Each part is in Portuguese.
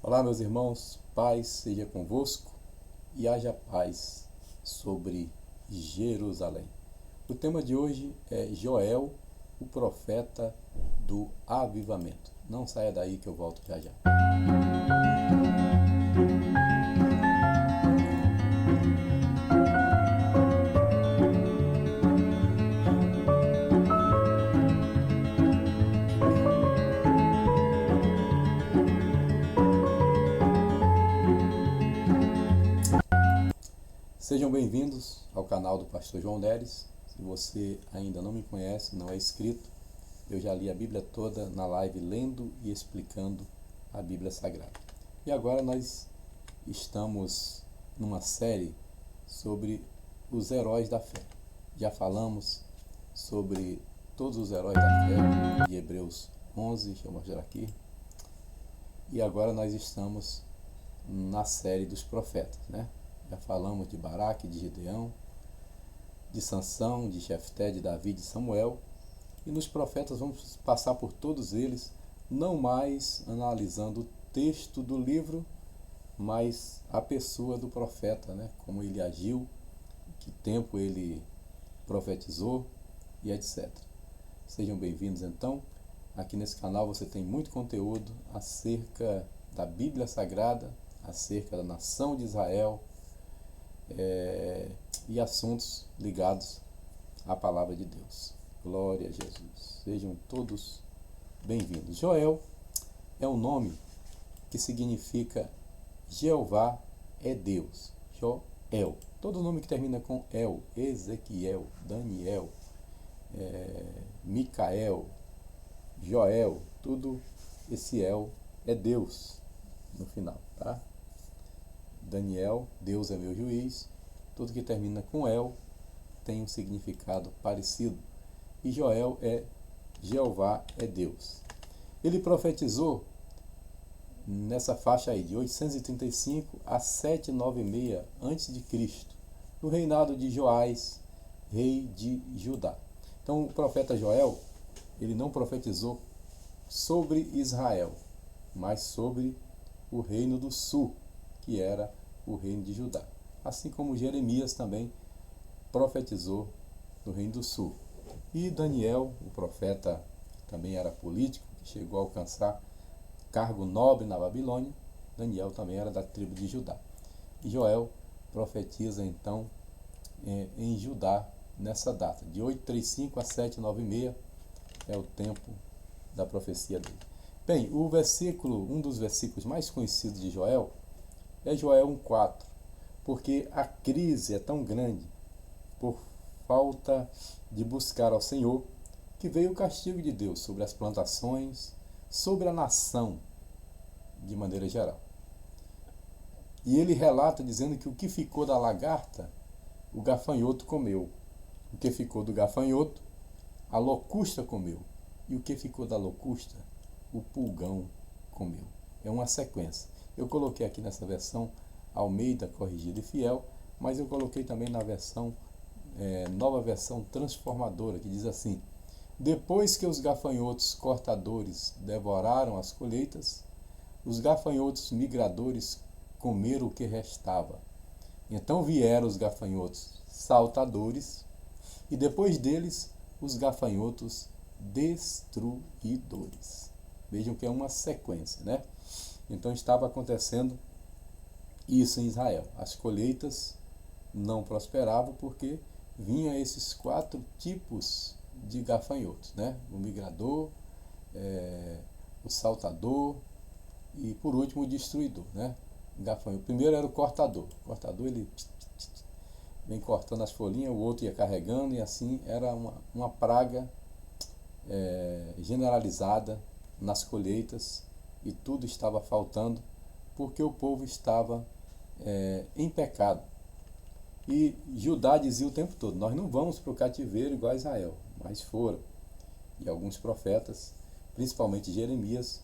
Olá, meus irmãos, paz seja convosco e haja paz sobre Jerusalém. O tema de hoje é Joel, o profeta do avivamento. Não saia daí que eu volto já já. Sejam bem-vindos ao canal do Pastor João Neres. Se você ainda não me conhece, não é inscrito, eu já li a Bíblia toda na live lendo e explicando a Bíblia Sagrada. E agora nós estamos numa série sobre os heróis da fé. Já falamos sobre todos os heróis da fé de Hebreus 11, deixa eu mostrar aqui. E agora nós estamos na série dos profetas, né? Já falamos de Baraque, de Gideão, de Sansão, de Jefté, de Davi, de Samuel. E nos profetas vamos passar por todos eles, não mais analisando o texto do livro, mas a pessoa do profeta, né? Como ele agiu, que tempo ele profetizou e etc. Sejam bem-vindos então. Aqui nesse canal você tem muito conteúdo acerca da Bíblia Sagrada, acerca da nação de Israel, e assuntos ligados à palavra de Deus. Glória a Jesus. Sejam todos bem-vindos. Joel é um nome que significa Jeová é Deus. Joel. Todo nome que termina com El, Ezequiel, Daniel, Micael, Joel, tudo esse El é Deus no final, tá? Daniel, Deus é meu juiz. Tudo que termina com El tem um significado parecido. E Joel é Jeová é Deus. Ele profetizou nessa faixa aí, de 835 a 796 a.C., no reinado de Joás, rei de Judá. Então o profeta Joel, ele não profetizou sobre Israel, mas sobre o reino do sul, que era o reino de Judá. Assim como Jeremias também profetizou no reino do sul. E Daniel, o profeta, também era político, que chegou a alcançar cargo nobre na Babilônia. Daniel também era da tribo de Judá. E Joel profetiza então em Judá nessa data, de 835 a 796 é o tempo da profecia dele. Bem, um dos versículos mais conhecidos de Joel é Joel 1,4, porque a crise é tão grande por falta de buscar ao Senhor, que veio o castigo de Deus sobre as plantações, sobre a nação de maneira geral. E ele relata dizendo que o que ficou da lagarta, o gafanhoto comeu. O que ficou do gafanhoto, a locusta comeu. E o que ficou da locusta, o pulgão comeu. É uma sequência. Eu coloquei aqui nessa versão Almeida Corrigida e Fiel, mas eu coloquei também na versão nova versão transformadora, que diz assim: depois que os gafanhotos cortadores devoraram as colheitas, os gafanhotos migradores comeram o que restava. Então vieram os gafanhotos saltadores, e depois deles os gafanhotos destruidores. Vejam que é uma sequência, né? Então estava acontecendo isso em Israel. As colheitas não prosperavam porque vinham esses 4 tipos de gafanhotos, né? O migrador, o saltador e por último o destruidor, né? Gafanhoto. Primeiro era o cortador. O cortador ele vem cortando as folhinhas, o outro ia carregando, e assim era uma praga generalizada nas colheitas, e tudo estava faltando porque o povo estava em pecado. E Judá dizia o tempo todo: nós não vamos para o cativeiro igual a Israel, mas foram. E alguns profetas, principalmente Jeremias,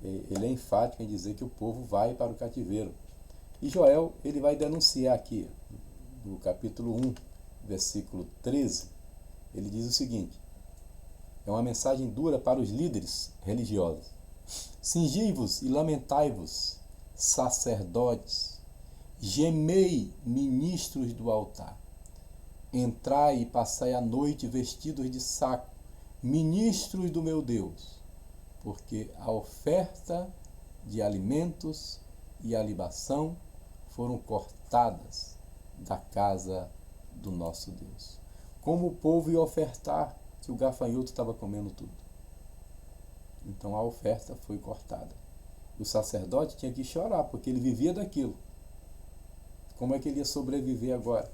ele é enfático em dizer que o povo vai para o cativeiro. E Joel, ele vai denunciar aqui, no capítulo 1, versículo 13, ele diz o seguinte: é uma mensagem dura para os líderes religiosos. Cingi-vos e lamentai-vos, sacerdotes, gemei, ministros do altar. Entrai e passai a noite vestidos de saco, ministros do meu Deus, porque a oferta de alimentos e a libação foram cortadas da casa do nosso Deus. Como o povo ia ofertar, que o gafanhoto estava comendo tudo. Então a oferta foi cortada. O sacerdote tinha que chorar, porque ele vivia daquilo. Como é que ele ia sobreviver agora?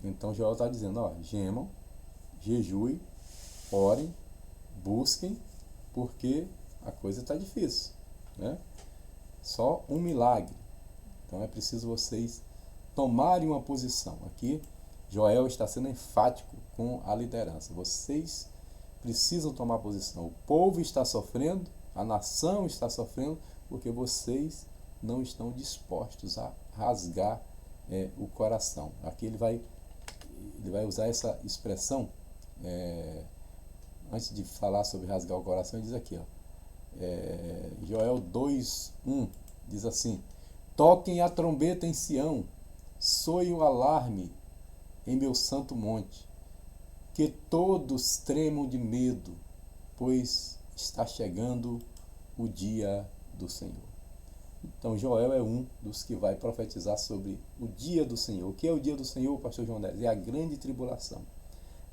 Então Joel está dizendo, gemam, jejuem, orem, busquem, porque a coisa está difícil, né? Só um milagre. Então é preciso vocês tomarem uma posição. Aqui Joel está sendo enfático com a liderança. Vocês precisam tomar posição. O povo está sofrendo, a nação está sofrendo, porque vocês não estão dispostos a rasgar o coração. Aqui ele vai usar essa expressão, antes de falar sobre rasgar o coração, ele diz aqui, Joel 2:1, diz assim: toquem a trombeta em Sião, soe o alarme em meu santo monte, que todos tremam de medo, pois está chegando o dia do Senhor. Então Joel é um dos que vai profetizar sobre o dia do Senhor. O que é o dia do Senhor, pastor João Neves? É a grande tribulação.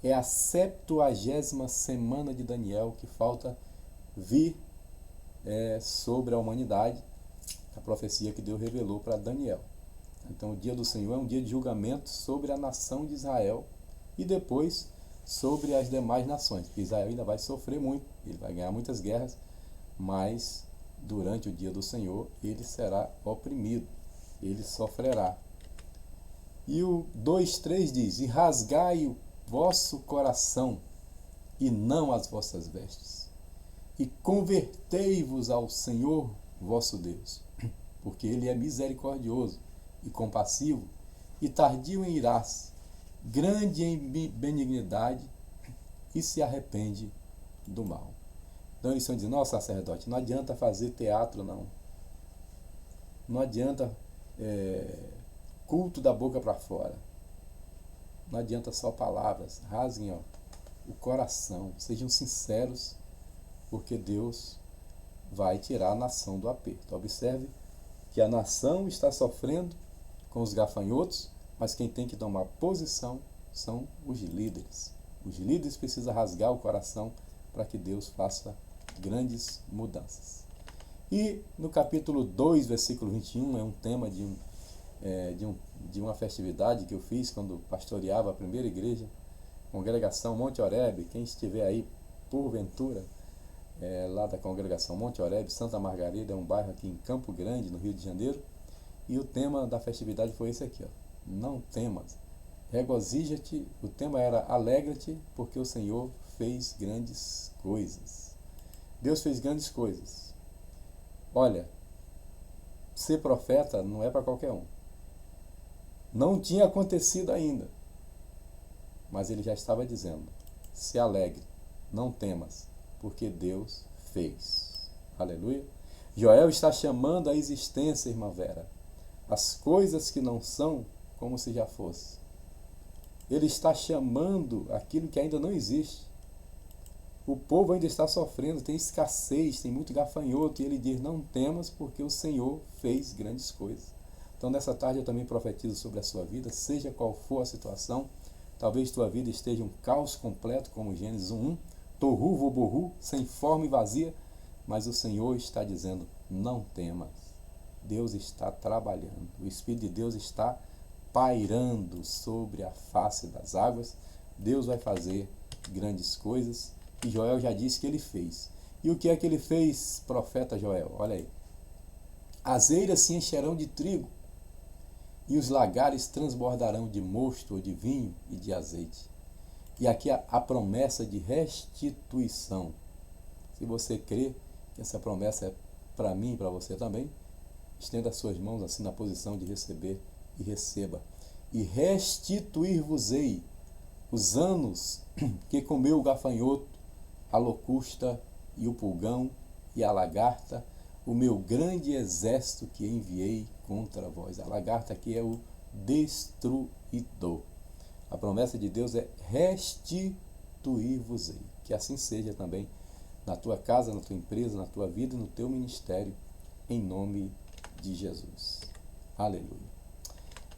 É a 70ª semana de Daniel que falta vir sobre a humanidade, a profecia que Deus revelou para Daniel. Então o dia do Senhor é um dia de julgamento sobre a nação de Israel e depois sobre as demais nações, porque Israel ainda vai sofrer muito, ele vai ganhar muitas guerras, mas durante o dia do Senhor ele será oprimido, ele sofrerá. E o 2:3 diz: e rasgai o vosso coração e não as vossas vestes, e convertei-vos ao Senhor vosso Deus, porque ele é misericordioso e compassivo, e tardio em irar-se, grande em benignidade, e se arrepende do mal. Então eles estão dizendo: ó, sacerdote, não adianta fazer teatro, não adianta culto da boca para fora, não adianta só palavras, rasguem o coração, sejam sinceros, porque Deus vai tirar a nação do aperto. Observe que a nação está sofrendo com os gafanhotos, mas quem tem que tomar posição são os líderes. Os líderes precisam rasgar o coração para que Deus faça grandes mudanças. E no capítulo 2, versículo 21, é um tema de uma festividade que eu fiz quando pastoreava a primeira igreja, congregação Monte Oreb. Quem estiver aí, porventura, lá da congregação Monte Oreb, Santa Margarida, é um bairro aqui em Campo Grande, no Rio de Janeiro, e o tema da festividade foi esse aqui, não temas, regozija-te. O tema era alegra-te, porque o Senhor fez grandes coisas. Deus fez grandes coisas. Olha, ser profeta não é para qualquer um. Não tinha acontecido ainda, mas ele já estava dizendo: se alegre, não temas, porque Deus fez. Aleluia. Joel está chamando à existência, irmã Vera, as coisas que não são como se já fosse. Ele está chamando aquilo que ainda não existe. O povo ainda está sofrendo, tem escassez, tem muito gafanhoto, e ele diz: não temas, porque o Senhor fez grandes coisas. Então nessa tarde eu também profetizo sobre a sua vida, seja qual for a situação. Talvez tua vida esteja um caos completo, como Gênesis 1:1, torru voborru, sem forma e vazia, mas o Senhor está dizendo: não temas. Deus está trabalhando, o Espírito de Deus está pairando sobre a face das águas. Deus vai fazer grandes coisas, e Joel já disse que ele fez. E o que é que ele fez, profeta Joel? Olha aí: as eiras se encherão de trigo, e os lagares transbordarão de mosto ou de vinho e de azeite. E aqui a promessa de restituição. Se você crê que essa promessa é para mim e para você também, estenda as suas mãos assim na posição de receber e receba. E restituir-vos-ei os anos que comeu o gafanhoto, a locusta e o pulgão e a lagarta, o meu grande exército que enviei contra vós. A lagarta aqui é o destruidor. A promessa de Deus é restituir-vos-ei. Que assim seja também na tua casa, na tua empresa, na tua vida e no teu ministério, em nome de Jesus. Aleluia.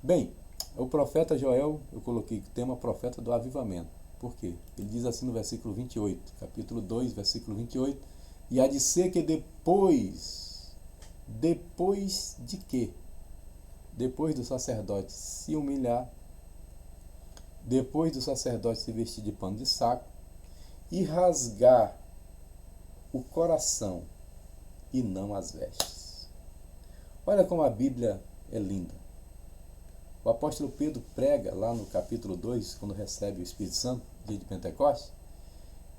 Bem, o profeta Joel, eu coloquei o tema profeta do avivamento. Por quê? Ele diz assim no versículo 28, capítulo 2, versículo 28, e há de ser que depois de quê? Depois do sacerdote se humilhar, depois do sacerdote se vestir de pano de saco e rasgar o coração e não as vestes. Olha como a Bíblia é linda. O apóstolo Pedro prega lá no capítulo 2, quando recebe o Espírito Santo, dia de Pentecostes,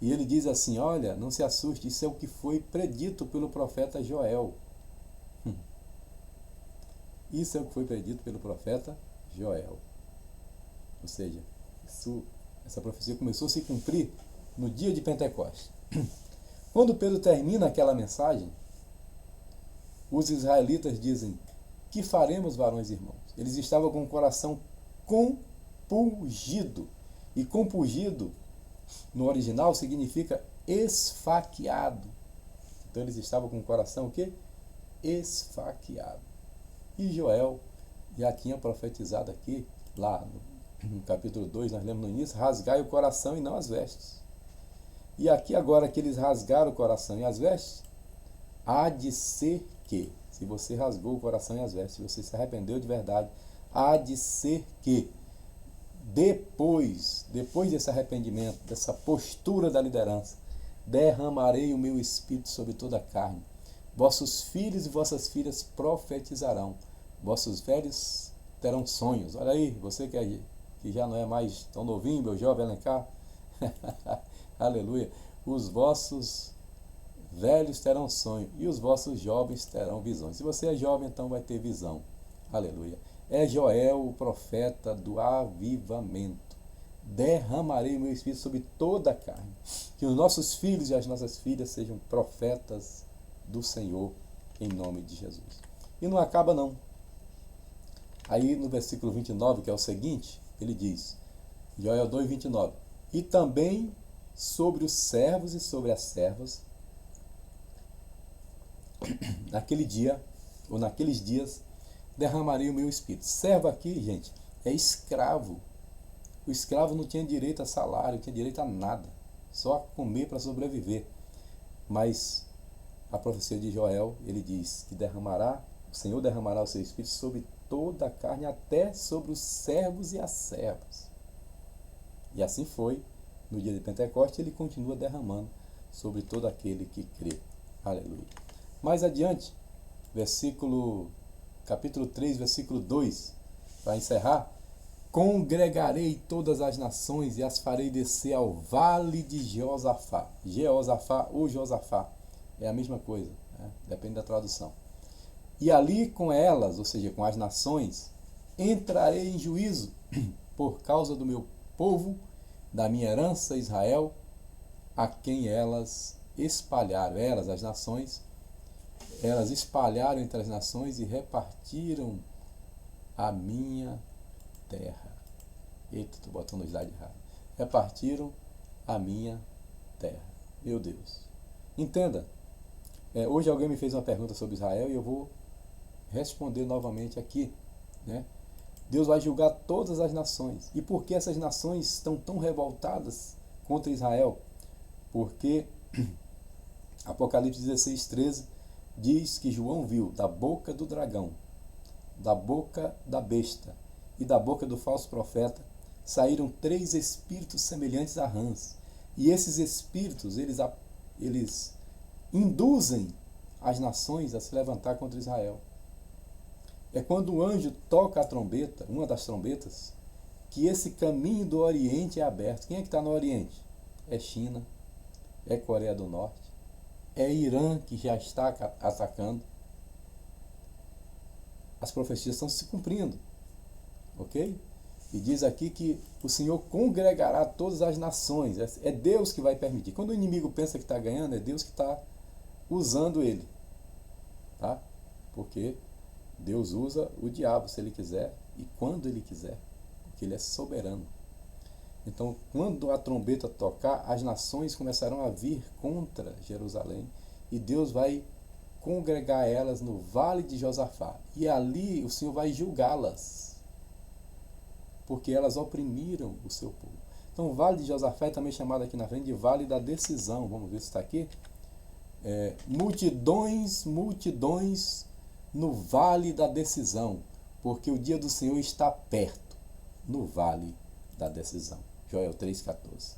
e ele diz assim, olha, não se assuste, isso é o que foi predito pelo profeta Joel. Isso é o que foi predito pelo profeta Joel. Ou seja, essa profecia começou a se cumprir no dia de Pentecostes. Quando Pedro termina aquela mensagem, os israelitas dizem, que faremos, varões e irmãos? Eles estavam com o coração compungido. E compungido, no original, significa esfaqueado. Então eles estavam com o coração o quê? Esfaqueado. E Joel já tinha profetizado aqui, lá no capítulo 2, nós lemos no início, rasgai o coração e não as vestes. E aqui agora que eles rasgaram o coração e as vestes, há de ser que, se você rasgou o coração e as vestes, se você se arrependeu de verdade, há de ser que, depois desse arrependimento, dessa postura da liderança, derramarei o meu espírito sobre toda a carne. Vossos filhos e vossas filhas profetizarão. Vossos velhos terão sonhos. Olha aí, você que já não é mais tão novinho, meu jovem, vem cá. Aleluia. Os vossos velhos terão sonho e os vossos jovens terão visões. Se você é jovem, então vai ter visão. Aleluia. É Joel, o profeta do avivamento. Derramarei o meu espírito sobre toda a carne. Que os nossos filhos e as nossas filhas sejam profetas do Senhor, em nome de Jesus. E não acaba não. Aí no versículo 29, que é o seguinte, ele diz, Joel 2, 29, e também sobre os servos e sobre as servas, naquele dia, ou naqueles dias, derramarei o meu espírito. Servo aqui, gente, é escravo. O escravo não tinha direito a salário, não tinha direito a nada, só a comer para sobreviver. Mas a profecia de Joel, ele diz que o Senhor derramará o seu espírito sobre toda a carne, até sobre os servos e as servas. E assim foi, no dia de Pentecostes, ele continua derramando sobre todo aquele que crê. Aleluia. Mais adiante, capítulo 3, versículo 2, para encerrar, congregarei todas as nações e as farei descer ao vale de Jeosafá. Jeosafá ou Josafá, é a mesma coisa, né? Depende da tradução. E ali com elas, ou seja, com as nações, entrarei em juízo por causa do meu povo, da minha herança Israel, a quem elas espalharam. Elas, as nações, elas espalharam entre as nações e repartiram a minha terra. Eita, estou botando o slide errado. Repartiram a minha terra. Meu Deus. Entenda, hoje alguém me fez uma pergunta sobre Israel e eu vou responder novamente aqui, né? Deus vai julgar todas as nações. E por que essas nações estão tão revoltadas contra Israel? Porque Apocalipse 16, 13 diz que João viu da boca do dragão, da boca da besta e da boca do falso profeta saíram 3 espíritos semelhantes a rãs. E esses espíritos, eles induzem as nações a se levantar contra Israel. É quando o anjo toca a trombeta, uma das trombetas, que esse caminho do Oriente é aberto. Quem é que está no Oriente? É China, é Coreia do Norte, é Irã, que já está atacando. As profecias estão se cumprindo, ok? E diz aqui que o Senhor congregará todas as nações. É Deus que vai permitir. Quando o inimigo pensa que está ganhando, é Deus que está usando ele. tá? Porque Deus usa o diabo se ele quiser e quando ele quiser, porque ele é soberano. Então, quando a trombeta tocar, as nações começarão a vir contra Jerusalém e Deus vai congregar elas no vale de Josafá. E ali o Senhor vai julgá-las, porque elas oprimiram o seu povo. Então, o vale de Josafá é também chamado aqui na frente de vale da decisão. Vamos ver se está aqui. Multidões no vale da decisão, porque o dia do Senhor está perto, no vale da decisão. Joel 3,14.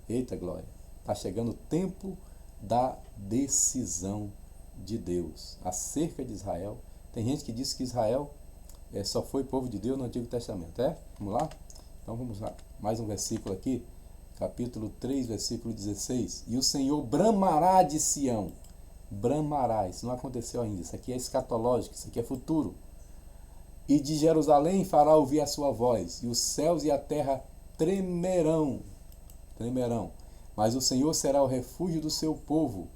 Eita glória! Está chegando o tempo da decisão de Deus acerca de Israel. Tem gente que diz que Israel só foi povo de Deus no Antigo Testamento. Vamos lá? Então vamos lá. Mais um versículo aqui. Capítulo 3, versículo 16. E o Senhor bramará de Sião. Bramará. Isso não aconteceu ainda. Isso aqui é escatológico. Isso aqui é futuro. E de Jerusalém fará ouvir a sua voz. E os céus e a terra tremerão. Tremerão. Mas o Senhor será o refúgio do seu povo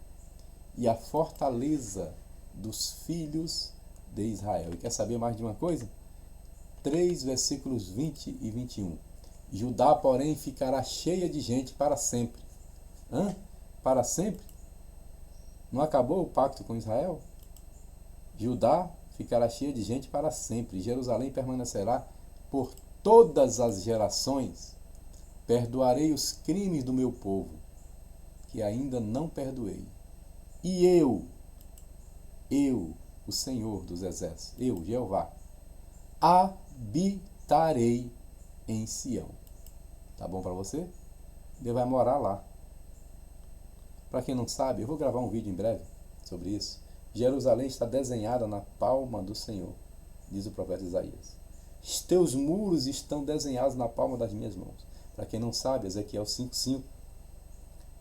e a fortaleza dos filhos de Israel. E quer saber mais de uma coisa? 3 versículos 20 e 21. Judá, porém, ficará cheia de gente para sempre. Para sempre? Não acabou o pacto com Israel? Judá ficará cheia de gente para sempre. Jerusalém permanecerá por todas as gerações. Perdoarei os crimes do meu povo, que ainda não perdoei. E eu, o Senhor dos Exércitos, eu, Jeová, habitarei em Sião. Tá bom para você? Deus vai morar lá. Para quem não sabe, eu vou gravar um vídeo em breve sobre isso. Jerusalém está desenhada na palma do Senhor, diz o profeta Isaías. Os teus muros estão desenhados na palma das minhas mãos. Para quem não sabe, Ezequiel 5:5.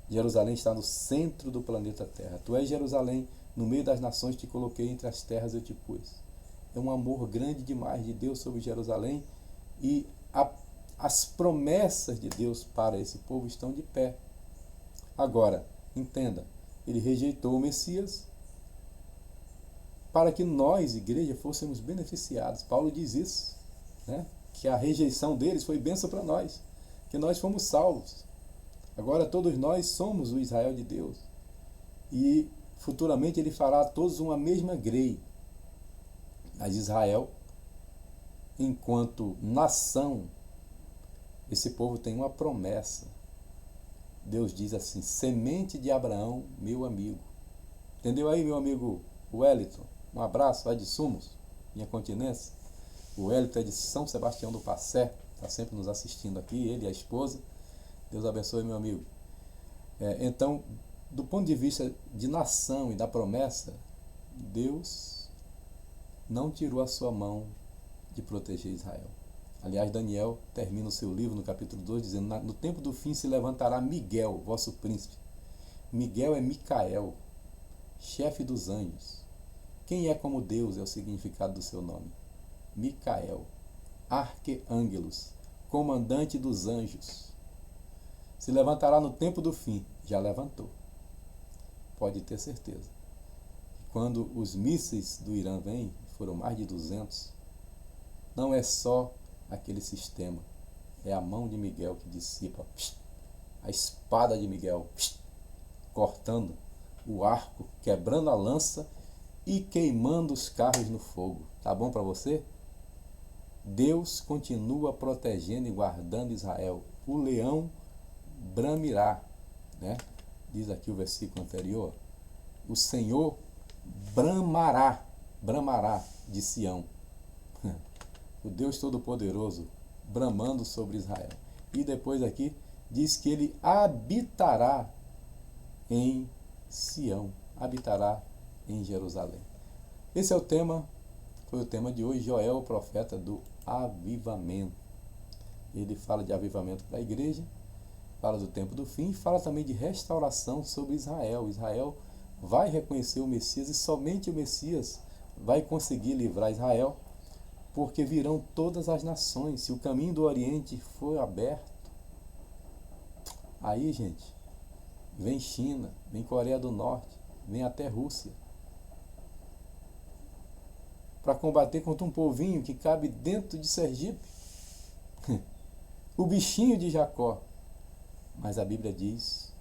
Jerusalém está no centro do planeta Terra. Tu és Jerusalém, no meio das nações te coloquei, entre as terras eu te pus. É um amor grande demais de Deus sobre Jerusalém e as promessas de Deus para esse povo estão de pé. Agora, entenda, ele rejeitou o Messias para que nós, igreja, fôssemos beneficiados. Paulo diz isso, né? Que a rejeição deles foi bênção para nós, que nós fomos salvos. Agora todos nós somos o Israel de Deus. E futuramente ele fará a todos uma mesma grei. Mas Israel, enquanto nação, esse povo tem uma promessa. Deus diz assim: semente de Abraão, meu amigo. Entendeu aí, meu amigo Wellington? Um abraço, vai de Sumos, minha continência. O Wellington é de São Sebastião do Passé, está sempre nos assistindo aqui, ele e a esposa. Deus abençoe, meu amigo. Então, do ponto de vista de nação e da promessa, Deus não tirou a sua mão de proteger Israel. Aliás, Daniel termina o seu livro no capítulo 2 dizendo: no tempo do fim se levantará Miguel, vosso príncipe. Miguel é Micael, chefe dos anjos. Quem é como Deus é o significado do seu nome. Micael, arqueângelos, comandante dos anjos. Se levantará no tempo do fim. Já levantou. Pode ter certeza. Quando os mísseis do Irã vêm, foram mais de 200, não é só aquele sistema. É a mão de Miguel que dissipa. A espada de Miguel cortando o arco, quebrando a lança e queimando os carros no fogo. Tá bom para você? Deus continua protegendo e guardando Israel. O leão bramirá, né? Diz aqui o versículo anterior: o Senhor bramará de Sião. O Deus Todo-Poderoso bramando sobre Israel. E depois aqui diz que ele habitará em Sião, habitará em Jerusalém. Esse é o tema, foi o tema de hoje. Joel, o profeta do avivamento. Ele fala de avivamento para a igreja, fala do tempo do fim, fala também de restauração sobre Israel. Israel vai reconhecer o Messias e somente o Messias vai conseguir livrar Israel, porque virão todas as nações. Se o caminho do Oriente for aberto, aí, gente, vem China, vem Coreia do Norte, vem até Rússia. para combater contra um povinho que cabe dentro de Sergipe. O bichinho de Jacó. Mas a Bíblia diz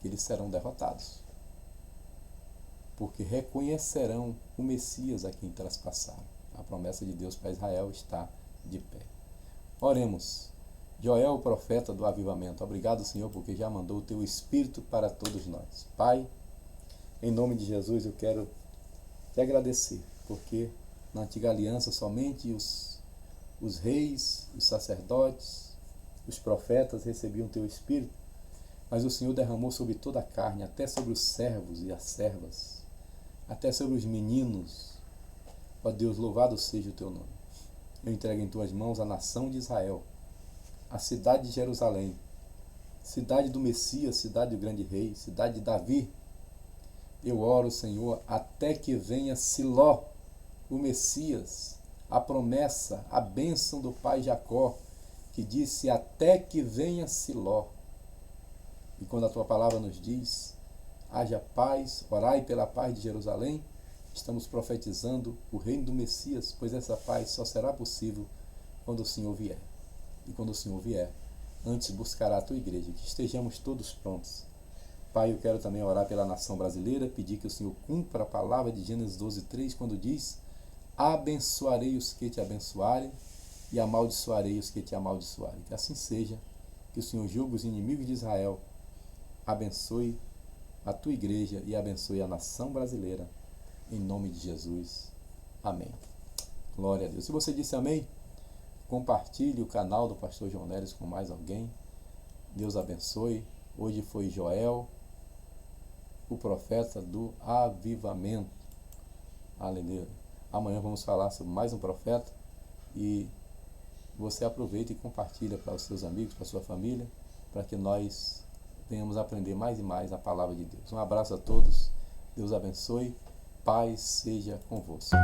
que eles serão derrotados, porque reconhecerão o Messias a quem traspassaram. A promessa de Deus para Israel está de pé. Oremos. Joel, o profeta do avivamento, obrigado, Senhor, porque já mandou o teu Espírito para todos nós. Pai, em nome de Jesus, eu quero te agradecer, porque na antiga aliança somente os reis, os sacerdotes, os profetas recebiam o teu Espírito, mas o Senhor derramou sobre toda a carne, até sobre os servos e as servas, até sobre os meninos. Ó Deus, louvado seja o teu nome. Eu entrego em tuas mãos a nação de Israel, a cidade de Jerusalém, cidade do Messias, cidade do grande rei, cidade de Davi. Eu oro, Senhor, até que venha Siló, o Messias, a promessa, a bênção do pai Jacó, que disse até que venha Siló. E quando a tua palavra nos diz, haja paz, orai pela paz de Jerusalém, estamos profetizando o reino do Messias, pois essa paz só será possível quando o Senhor vier. E quando o Senhor vier, antes buscará a tua igreja, que estejamos todos prontos. Pai, eu quero também orar pela nação brasileira, pedir que o Senhor cumpra a palavra de Gênesis 12:3, quando diz: abençoarei os que te abençoarem e amaldiçoarei os que te amaldiçoarem. Que assim seja, que o Senhor julgue os inimigos de Israel, abençoe a tua igreja e abençoe a nação brasileira, em nome de Jesus. Amém. Glória a Deus. Se você disse amém, compartilhe o canal do Pastor João Neres com mais alguém. Deus abençoe. Hoje foi Joel, o profeta do avivamento. Aleluia. Amanhã vamos falar sobre mais um profeta. E você aproveita e compartilha para os seus amigos, para a sua família, para que nós venhamos aprender mais e mais a palavra de Deus. Um abraço a todos. Deus abençoe. Paz seja convosco.